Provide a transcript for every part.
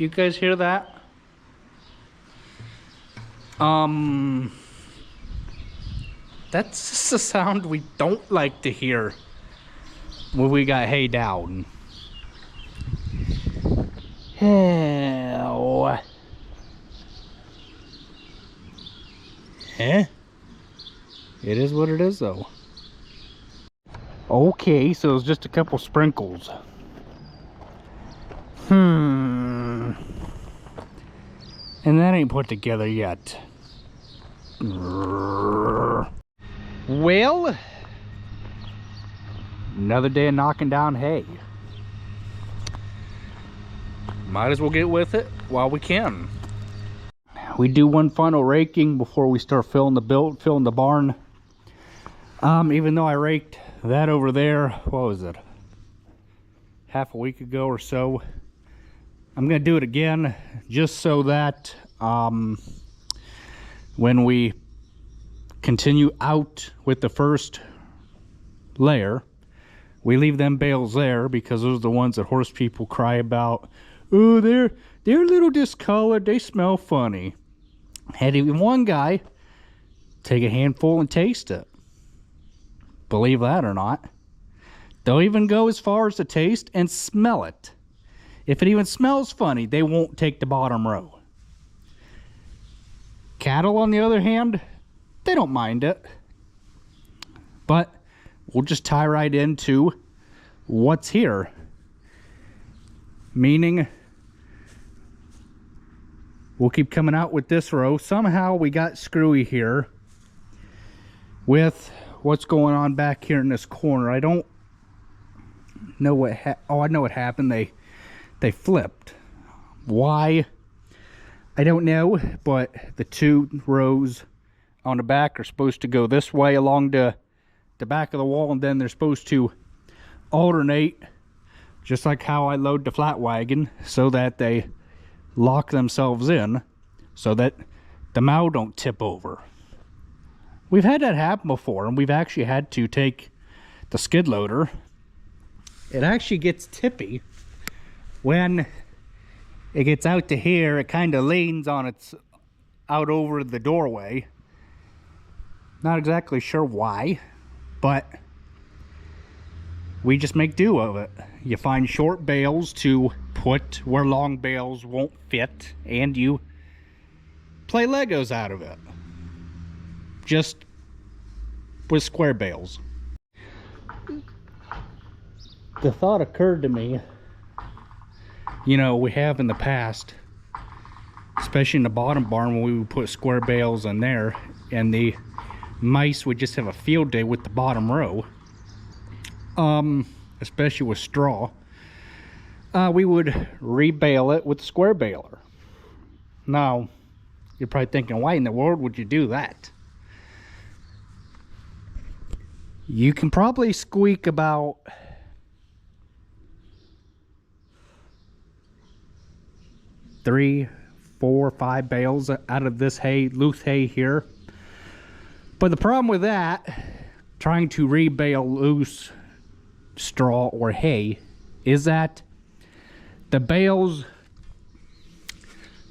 You guys hear that? That's just a sound we don't like to hear when we got hay down. Hell. It is what it is, though. Okay, so it's just a couple sprinkles. And that ain't put together yet. Well, another day of knocking down hay. Might as well get with it while we can. We do one final raking before we start filling the barn. Even though I raked that over there, what was it? Half a week ago or so. I'm gonna do it again just so that when we continue out with the first layer, we leave them bales there, because those are the ones that horse people cry about. Oh, they're a little discolored, they smell funny. Had even one guy take a handful and taste it. Believe that or not. They'll even go as far as to taste and smell it. If it even smells funny, they won't take the bottom row. Cattle, on the other hand, they don't mind it. But we'll just tie right into what's here. Meaning, we'll keep coming out with this row. Somehow we got screwy here with what's going on back here in this corner. I don't know what I know what happened. They flipped. Why? I don't know, but the two rows on the back are supposed to go this way along the back of the wall, and then they're supposed to alternate, just like how I load the flat wagon, so that they lock themselves in so that the mow don't tip over. We've had that happen before, and we've actually had to take the skid loader. It actually gets tippy when it gets out to here. It kind of leans on its out over the doorway. Not exactly sure why, but we just make do of it. You find short bales to put where long bales won't fit, and you play Legos out of it. Just with square bales. The thought occurred to me, you know, we have in the past, especially in the bottom barn, when we would put square bales in there, and the mice would just have a field day with the bottom row, especially with straw. We would rebale it with a square baler. Now, you're probably thinking, why in the world would you do that? You can probably squeak about 3, 4, 5 bales out of this hay, loose hay here. But the problem with that, trying to rebale loose straw or hay, is that the bales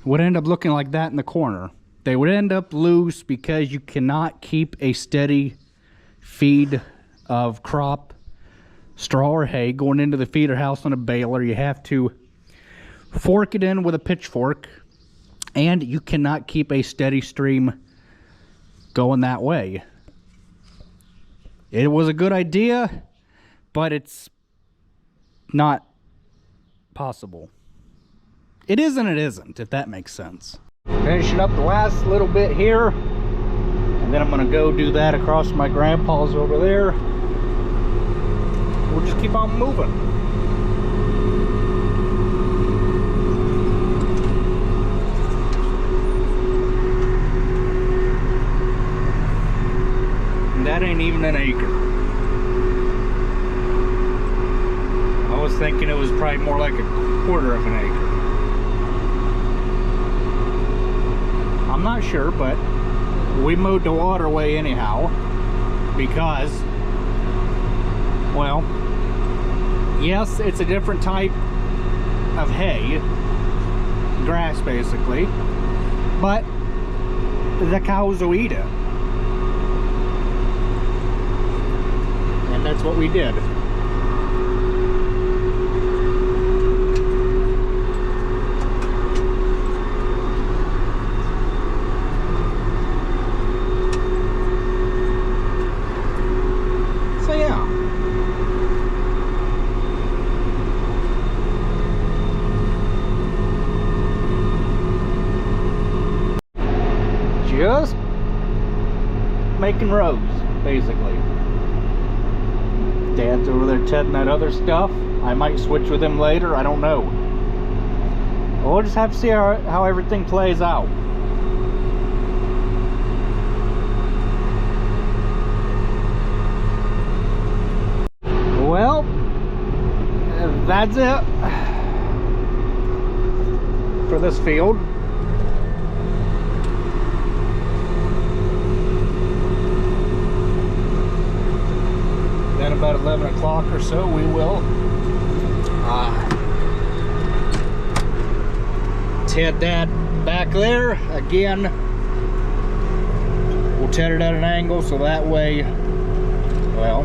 would end up looking like that in the corner. They would end up loose because you cannot keep a steady feed of crop, straw or hay going into the feeder house on a baler. You have to fork it in with a pitchfork, and you cannot keep a steady stream going that way. It was a good idea, but it's not possible. It is and it isn't, if that makes sense. Finishing up the last little bit here, and then I'm gonna go do that across my grandpa's over there. We'll just keep on moving. And that ain't even an acre. I was thinking it was probably more like a quarter of an acre. I'm not sure, but we mowed the waterway anyhow because, well, yes, it's a different type of hay, grass basically, but the cows will eat it. And that's what we did. Just making rows, basically. Dad's over there tedding that other stuff. I might switch with him later, I don't know. We'll just have to see how everything plays out. Well, that's it for this field. Then about 11 o'clock or so we will ted that back there again. We'll ted it at an angle so that way, well,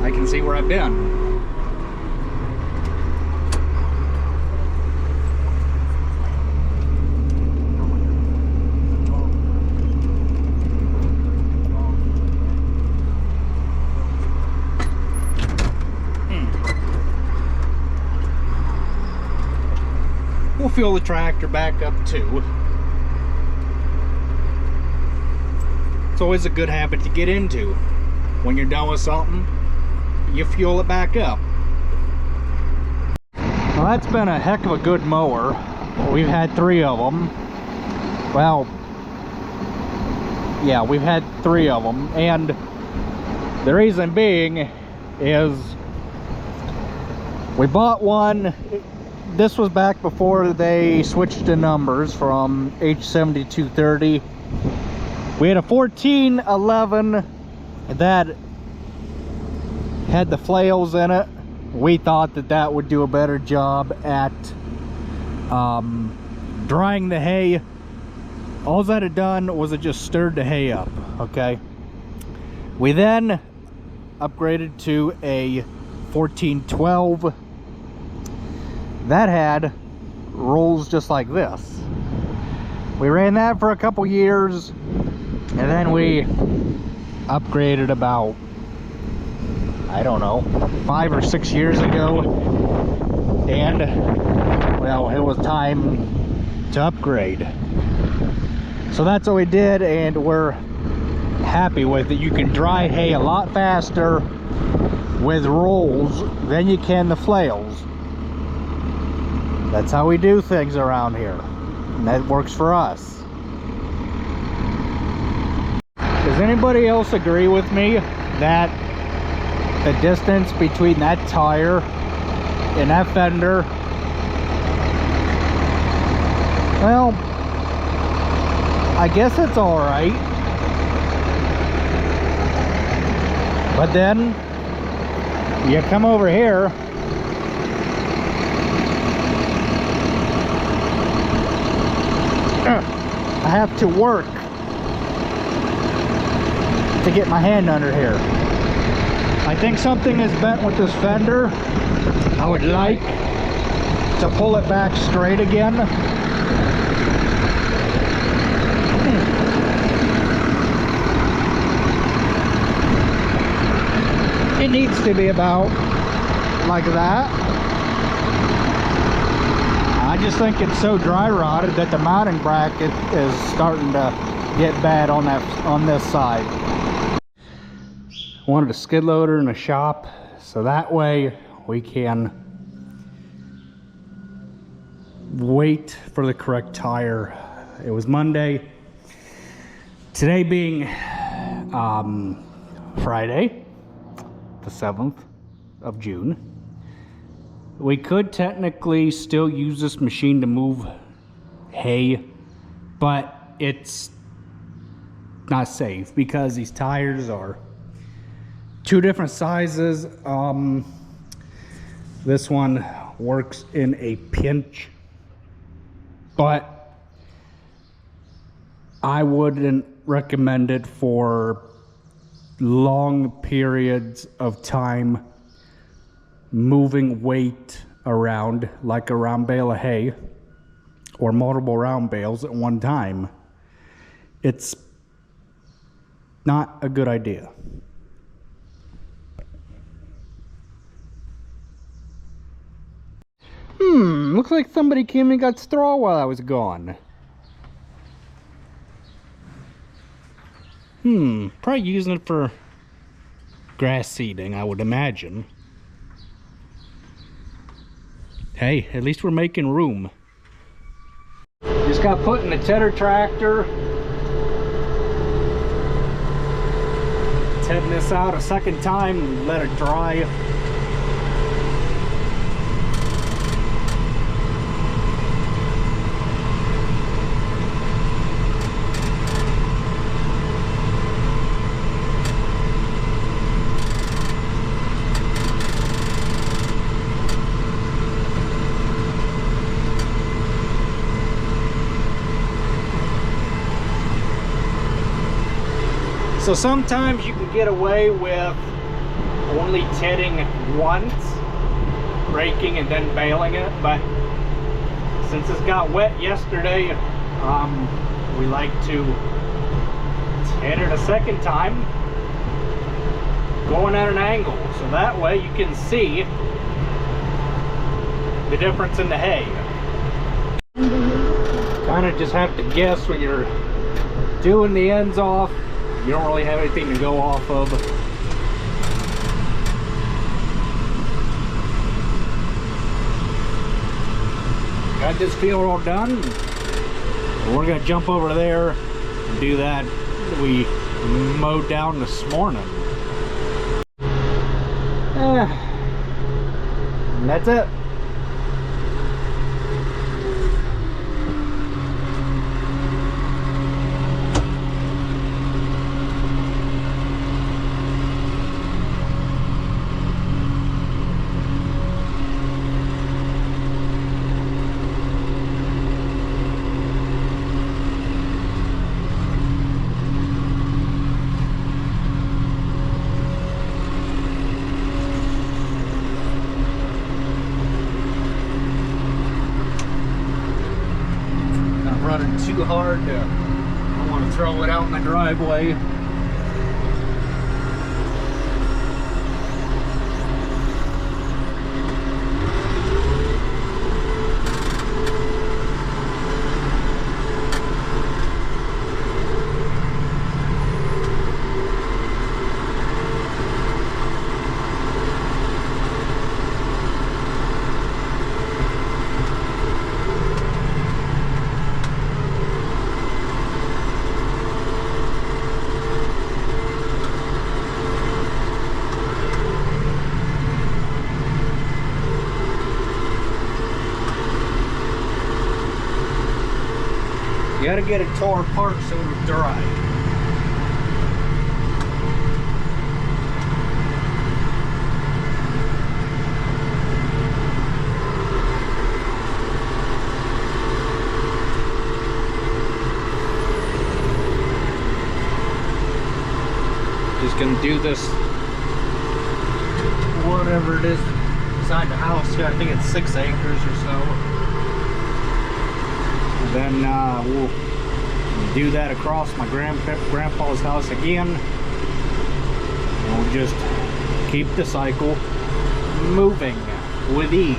I can see where I've been. We'll fuel the tractor back up too. It's always a good habit to get into. When you're done with something, you fuel it back up. Well, that's been a heck of a good mower. We've had 3 of them. Well, yeah, we've had 3 of them, and the reason being is we bought one. This was back before they switched the numbers from H7230. We had a 1411 that had the flails in it. We thought that that would do a better job at drying the hay. All that had done was it just stirred the hay up, okay? We then upgraded to a 1412 that had rolls just like this. We ran that for a couple years, and then we upgraded about, I don't know, 5 or 6 years ago, and well, it was time to upgrade. So that's what we did, and we're happy with it. You can dry hay a lot faster with rolls than you can the flails. That's how we do things around here, and that works for us. Does anybody else agree with me that the distance between that tire and that fender, well, I guess it's all right, but then you come over here I have to work to get my hand under here. I think something is bent with this fender. I would like to pull it back straight again. It needs to be about like that. I just think it's so dry rotted that the mounting bracket is starting to get bad on this side. Wanted a skid loader in the shop so that way we can wait for the correct tire. It was Monday. Today being Friday, the 7th of June. We could technically still use this machine to move hay, but it's not safe because these tires are 2 different sizes. This one works in a pinch, but I wouldn't recommend it for long periods of time moving weight around, like a round bale of hay or multiple round bales at one time. It's not a good idea. Looks like somebody came and got straw while I was gone. Probably using it for grass seeding, I would imagine. Hey, at least we're making room. Just got put in the tedder tractor. Heading this out a second time and let it dry. So sometimes you can get away with only tedding once, raking and then baling it, but since it got wet yesterday, we like to ted it a second time, going at an angle, so that way you can see the difference in the hay. Kind of just have to guess when you're doing the ends off. You don't really have anything to go off of. Got this field all done. We're gonna jump over there and do that we mowed down this morning. And that's it. Running too hard. I want to throw it out in the driveway. You gotta get it tore apart so it'll dry. Just gonna do this, whatever it is, inside the house. I think it's 6 acres or so. Then we'll do that across my grandpa's house again. And we'll just keep the cycle moving with ease.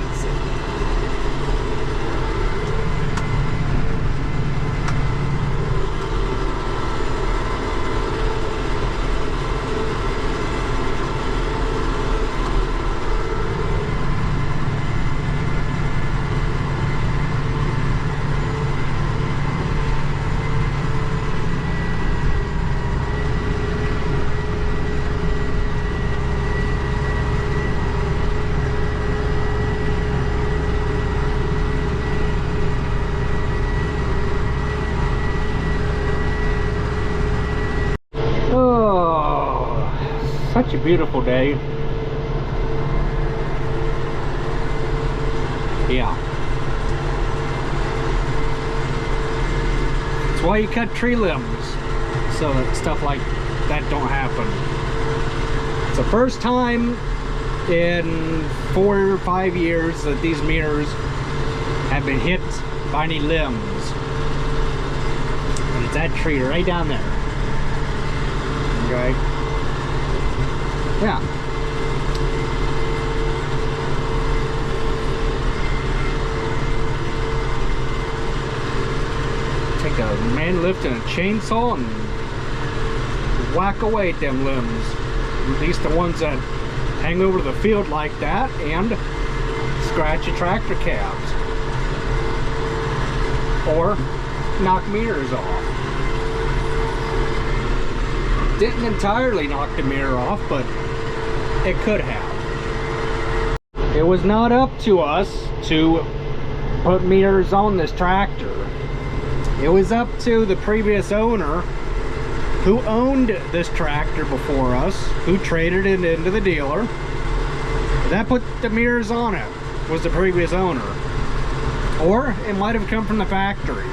Such a beautiful day. Yeah. That's why you cut tree limbs, so that stuff like that don't happen. It's the first time in 4 or 5 years that these mirrors have been hit by any limbs. And it's that tree right down there. Okay. Yeah. Take a man lifting a chainsaw and whack away at them limbs. At least the ones that hang over the field like that, and scratch your tractor cabs. Or knock mirrors off. Didn't entirely knock the mirror off, but it could have. It was not up to us to put mirrors on this tractor. It was up to the previous owner who owned this tractor before us, who traded it into the dealer. That put the mirrors on it, was the previous owner. Or it might have come from the factory.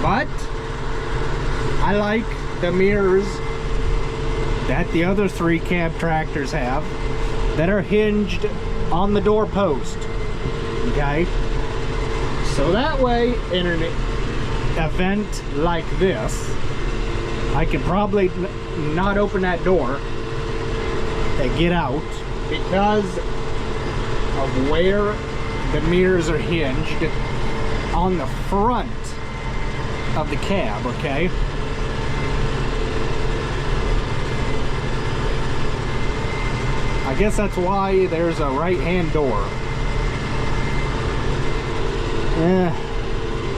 But I like the mirrors that the other 3 cab tractors have that are hinged on the door post. Okay? So that way, in an event like this, I can probably not open that door and get out because of where the mirrors are hinged on the front of the cab, okay? I guess that's why there's a right-hand door.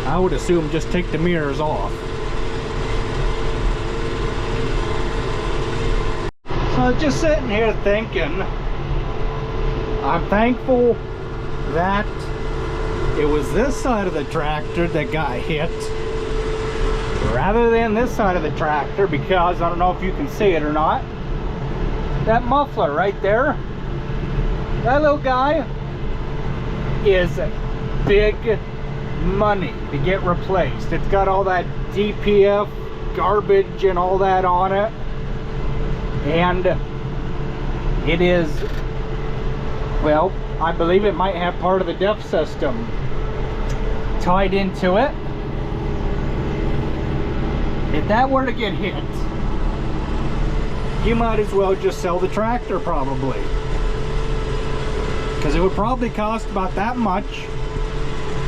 I would assume just take the mirrors off. So I was just sitting here thinking, I'm thankful that it was this side of the tractor that got hit rather than this side of the tractor, because I don't know if you can see it or not, that muffler right there, that little guy is big money to get replaced. It's got all that DPF garbage and all that on it, and it is, well, I believe it might have part of the DEF system tied into it. If that were to get hit, you might as well just sell the tractor probably, because it would probably cost about that much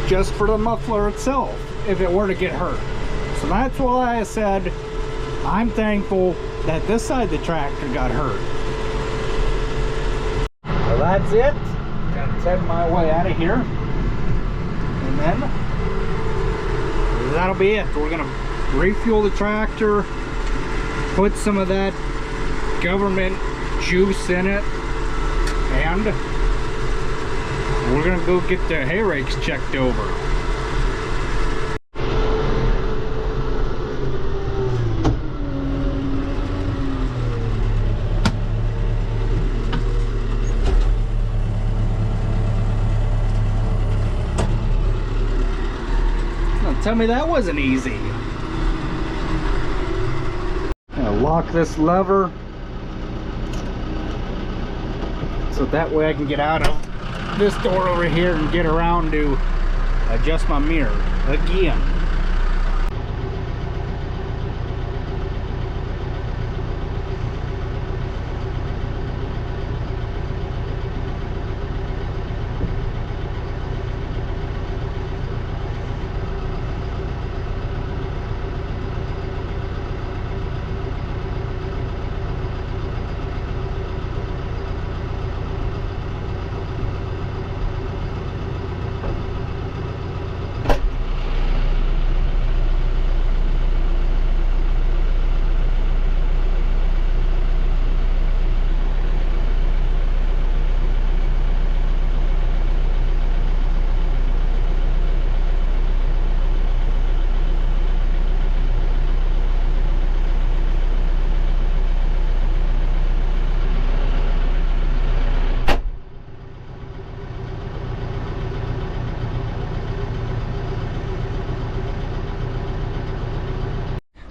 just for the muffler itself if it were to get hurt. So that's why I said I'm thankful that this side of the tractor got hurt. So that's it. Gonna head my way out of here, and then that'll be it. We're gonna refuel the tractor, put some of that government juice in it, and we're gonna go get the hay rakes checked over. Tell me that wasn't easy. I'm gonna lock this lever so that way I can get out of this door over here and get around to adjust my mirror again.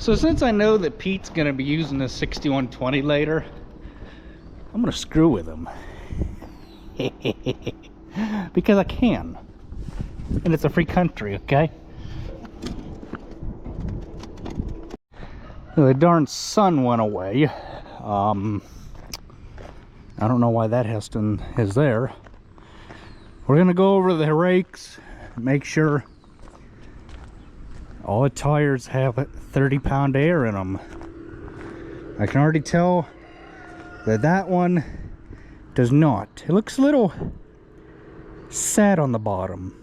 So since I know that Pete's gonna be using the 6120 later, I'm gonna screw with him. Because I can. And it's a free country, okay? The darn sun went away. I don't know why that Heston is there. We're gonna go over the rakes, make sure all the tires have 30-pound air in them. I can already tell that that one does not. It looks a little sad on the bottom,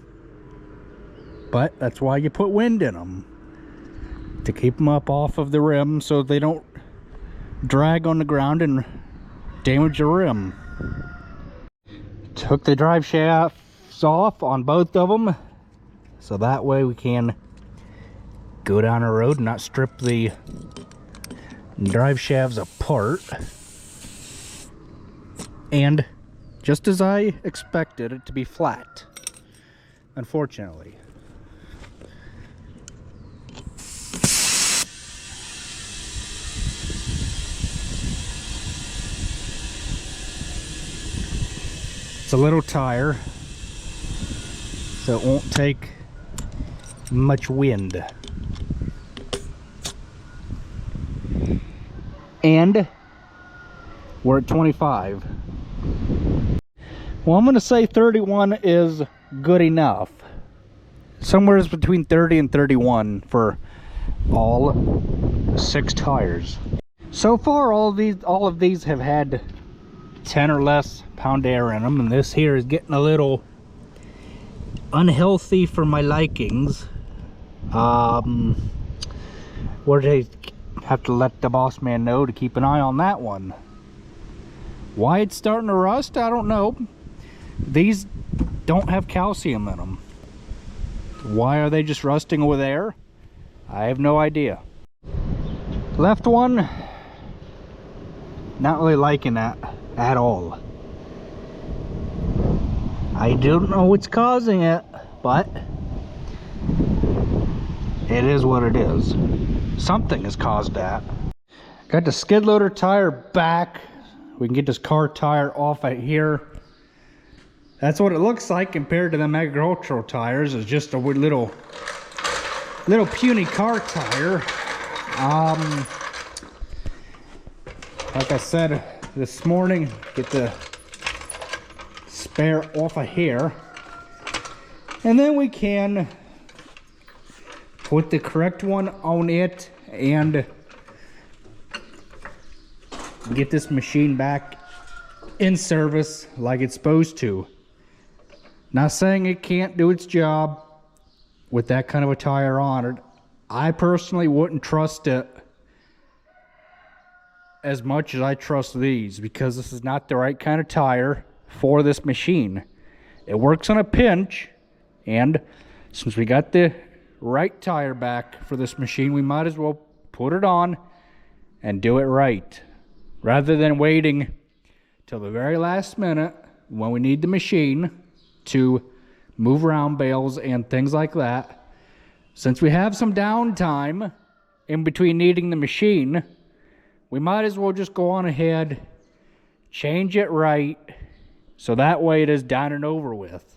but that's why you put wind in them, to keep them up off of the rim so they don't drag on the ground and damage the rim. Took the drive shafts off on both of them, so that way we can go down the road and not strip the drive shafts apart. And just as I expected it to be flat, unfortunately. It's a little tire, so it won't take much wind. And we're at 25. Well, I'm going to say 31 is good enough. Somewhere between 30 and 31 for all 6 tires. So far, all of these have had 10 or less pound air in them, and this here is getting a little unhealthy for my likings. We're they have to let the boss man know to keep an eye on that one. Why it's starting to rust, I don't know. These don't have calcium in them. Why are they just rusting with air? I have no idea. Left one, not really liking that at all. I don't know what's causing it, but it is what it is. Something has caused that. Got the skid loader tire back. We can get this car tire off at here. That's what it looks like compared to the agricultural tires. It's just a little puny car tire. Like I said this morning, get the spare off of here, and then we can put the correct one on it and get this machine back in service like it's supposed to. Not saying it can't do its job with that kind of a tire on it. I personally wouldn't trust it as much as I trust these, because this is not the right kind of tire for this machine. It works on a pinch, and since we got the right tire back for this machine, we might as well put it on and do it right, rather than waiting till the very last minute when we need the machine to move around bales and things like that. Since we have some downtime in between needing the machine, we might as well just go on ahead, change it right, so that way it is done and over with.